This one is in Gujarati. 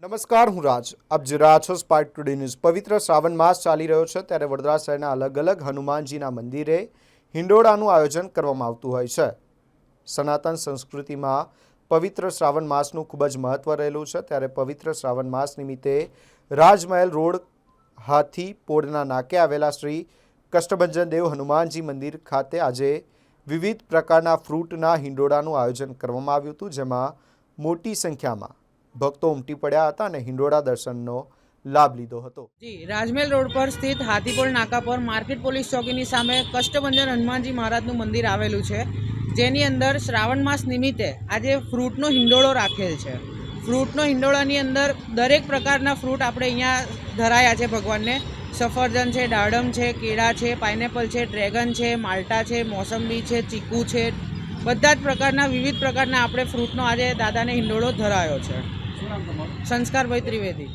નમસ્કાર, હું રાજ. આપ જોઈ રહ્યા છો સ્પાર્ક ટુડે ન્યૂઝ. પવિત્ર શ્રાવણ માસ ચાલી રહ્યો છે ત્યારે વડોદરા શહેરના અલગ અલગ હનુમાનજીના મંદિરે હિંડોળાનું આયોજન કરવામાં આવતું હોય છે. સનાતન સંસ્કૃતિમાં પવિત્ર શ્રાવણ માસનું ખૂબ જ મહત્વ રહેલું છે. ત્યારે પવિત્ર શ્રાવણ માસ નિમિત્તે રાજમહેલ રોડ હાથી પોળના નાકે આવેલા શ્રી કષ્ટભંજન દેવ હનુમાનજી મંદિર ખાતે આજે વિવિધ પ્રકારના ફ્રૂટના હિંડોળાનું આયોજન કરવામાં આવ્યું હતું, જેમાં મોટી સંખ્યામાં ભક્તો ઉમટી પડ્યા હતા અને હિંડોળા દર્શનનો લાભ લીધો હતો. જી, રાજમહેલ રોડ પર સ્થિત હાથીપોળ નાકા પર માર્કેટ પોલીસ ચોકીની સામે કષ્ટભંજન હનુમાનજી મહારાજનું મંદિર આવેલું છે, જેની અંદર શ્રાવણ માસ નિમિત્તે આજે ફ્રૂટનો હિંડોળો રાખેલ છે. ફ્રૂટનો હિંડોળાની અંદર દરેક પ્રકારના ફ્રૂટ આપણે અહીંયા ધરાયા છે ભગવાનને. સફરજન છે, દાડમ છે, કેળા છે, પાઇનેપલ છે, ડ્રેગન છે, માલ્ટા છે, મોસંબી છે, ચીકુ છે, બધા જ પ્રકારના વિવિધ પ્રકારના આપણે ફ્રૂટનો આજે દાદાને હિંડોળો ધરાયો છે. સંસ્કારભાઈ ત્રિવેદી.